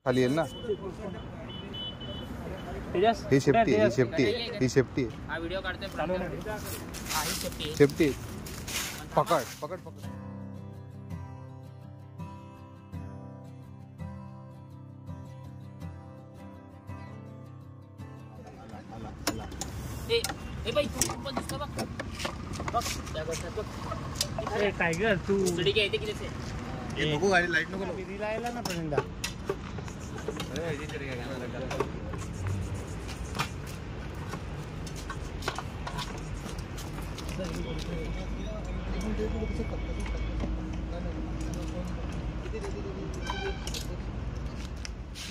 खाली येईल ना. ही शेफ्टी ही शेफ्टी ही शेफ्टी हा व्हिडिओ काढतोय हा ही शेफ्टी शेफ्टी. पकड पकड पकड. ए बाई तू पण दिसतो बघ बघ त्या गोष्ट बघ. ए टायगर तू सुडी काय येते किती से ए नको गाडी लाईट नको. राहिला ना पहिल्यांदा.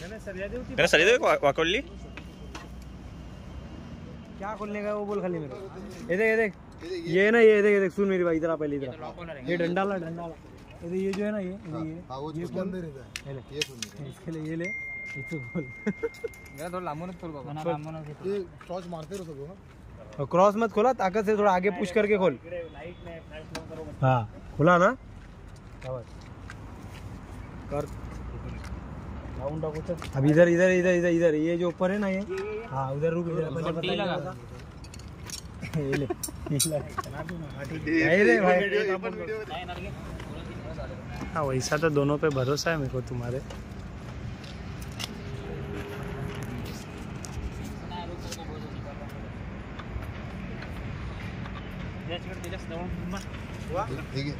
मेरा सरिया दे वाकोली क्या खोलने का वो बोल खाली मेरे को. ये देख ये ना ये देख सुन मेरी भाई इधर आ पहले इधर. ये डंडा ला ये जो है ना ये इसके अंदर है. इसके लिए ये ले इसको बोल. मेरा थोड़ा लांबूनच खोल बाबा. ये टॉर्च मारते रहो सबको. क्रॉस मत खोला, ताकत से थोड़ा आगे पुश करके खोल. हाँ खुला ना कर. अब इधर इधर इधर इधर इधर ये जो ऊपर है ना ये. हाँ उधर रुक. हाँ वैसा तो दोनों पे भरोसा है मेरे को तुम्हारे. ठीक है.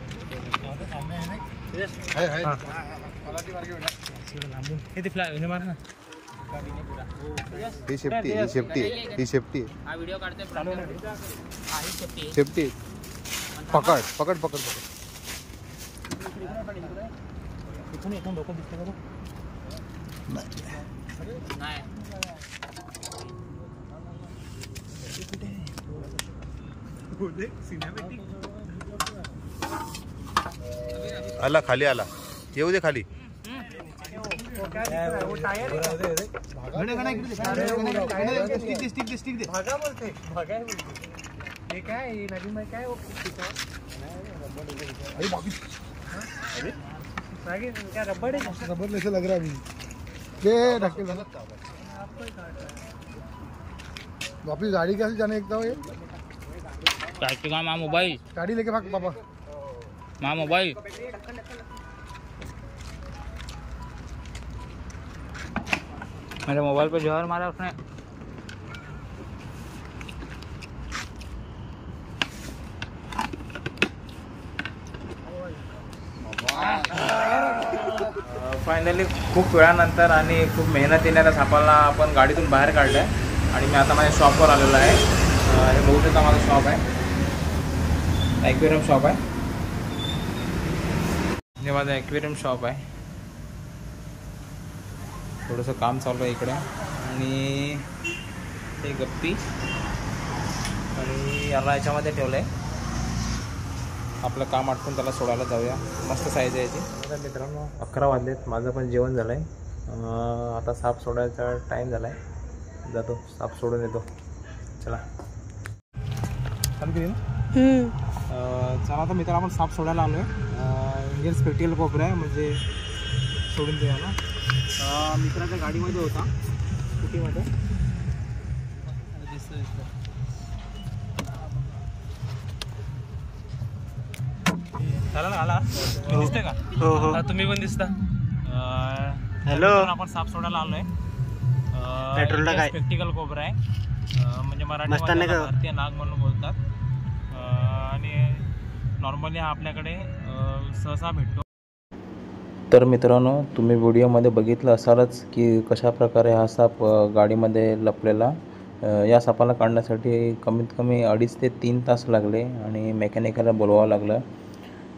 ही शेफ्टी ही शेफ्टी ही शेफ्टी हा व्हिडिओ काढतोय हा ही शेफ्टी शेफ्टी. पकड पकड पकड पकड. इथून डोकं दिसतं का? नाही आला खाली आला. येऊ दे खाली. रबड़ जैसे लग रहा है अभी. वापिस गाड़ी कैसे जाने एकता हो. ये माँ मोबाइल गाड़ी लेके भाग पापा. माँ मोबाइल मेरे मोबाइल पे जहर मारा उसने. फायनली खूप वेळानंतर आणि खूप मेहनतीने त्या सापाला आपण गाडीतून बाहेर काढलं आहे. आणि मी आता माझ्या शॉपवर आलेलो आहे. हे बघू शकता माझं शॉप आहे. ॲक्वेरियम शॉप आहे. हे माझं ॲक्वेरियम शॉप आहे. थोडंसं काम चालू आहे इकडे. आणि ते गप्पी आणि याला याच्यामध्ये ठेवलं आहे. आपलं काम आटपून त्याला सोडायला जाऊया. मस्त साईज आहे याची. मित्रांनो 11 वाजलेत. माझं पण जेवण झालं आहे. आता साप सोडायचा टाईम झाला आहे. जातो साप सोडून येतो. चला चला तर मित्र आपण साप सोडायला आलो आहे. इंडियन स्पेक्टिकल कोबरा आहे म्हणजे सोडून द्यायला. मित्राच्या गाडीमध्ये होता स्कूटीमध्ये. आला दिसते का? हो तुम्ही पण दिसता. हॅलो आपण साप सोडायला आलोय. पेट्रोल टाकाय. स्पेक्टिकल कोबरा आहे म्हणजे मराठीमध्ये भारतीय नाग म्हणून बोलतात. आणि नॉर्मली हा आपल्याकडे सहसा भेटतो. तर मित्रांनो तुम्ही व्हिडिओमध्ये बघितलं असालच की कशा प्रकारे हा साप गाडीमध्ये लपलेला. या सापाला काढण्यासाठी कमीत कमी 2.5 ते 3 तास लागले आणि मेकॅनिकला बोलवावं लागलं.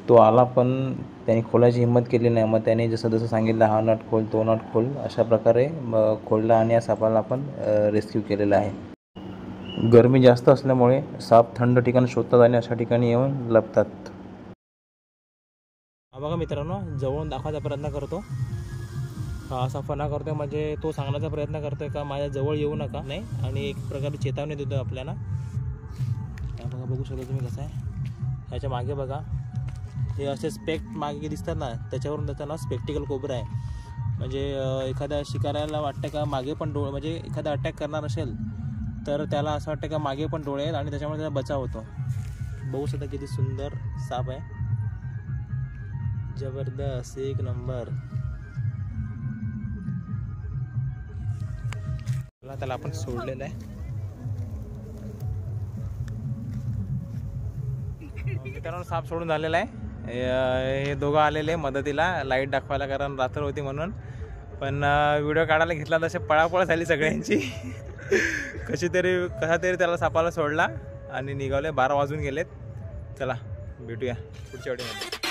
तो आला पण त्याने खोलायची हिंमत केली नाही. मग त्याने जसं जसं सांगितलं हा नट खोल तो नट खोल अशा प्रकारे खोलला आणि या सापाला आपण रेस्क्यू केलेला आहे. गरमी जास्त असल्यामुळे साप थंड ठिकाण शोधतात आणि अशा ठिकाणी येऊन लपतात. बघा मित्रांनो जवळून दाखवायचा प्रयत्न करतो. हा असा फना करतोय म्हणजे तो सांगण्याचा प्रयत्न करतोय का माझ्या जवळ येऊ नका. नाही आणि एक प्रकारे चेतावणी देतो आपल्याला. बघा बघू शकता तुम्ही कसं आहे. ह्याच्या मागे बघा हे असे स्पेक्ट मागे दिसतात ना त्याच्यावरून त्याचं नाव स्पेक्टिकल कोबरा आहे. म्हणजे एखाद्या शिकाऱ्याला वाटतं का मागे पण डोळे, म्हणजे एखादा अटॅक करणार असेल तर त्याला असं वाटतं का मागे पण डोळे आहेत आणि त्याच्यामुळे त्याचा बचाव होतो. बघू शकता किती सुंदर साप आहे, जबरदस्त, एक नंबर. त्याला आपण सोडलेलं आहे. मित्रांनो साप सोडून झालेला आहे. हे दोघं आलेले मदतीला लाईट दाखवायला, कारण रात्र होती म्हणून. पण व्हिडिओ काढायला घेतला तसे पळापळ झाली सगळ्यांची. कसा तरी त्याला सापाला सोडला आणि निघाले. 12 वाजून गेलेत. चला भेटूया पुढच्या व्हिडिओमध्ये.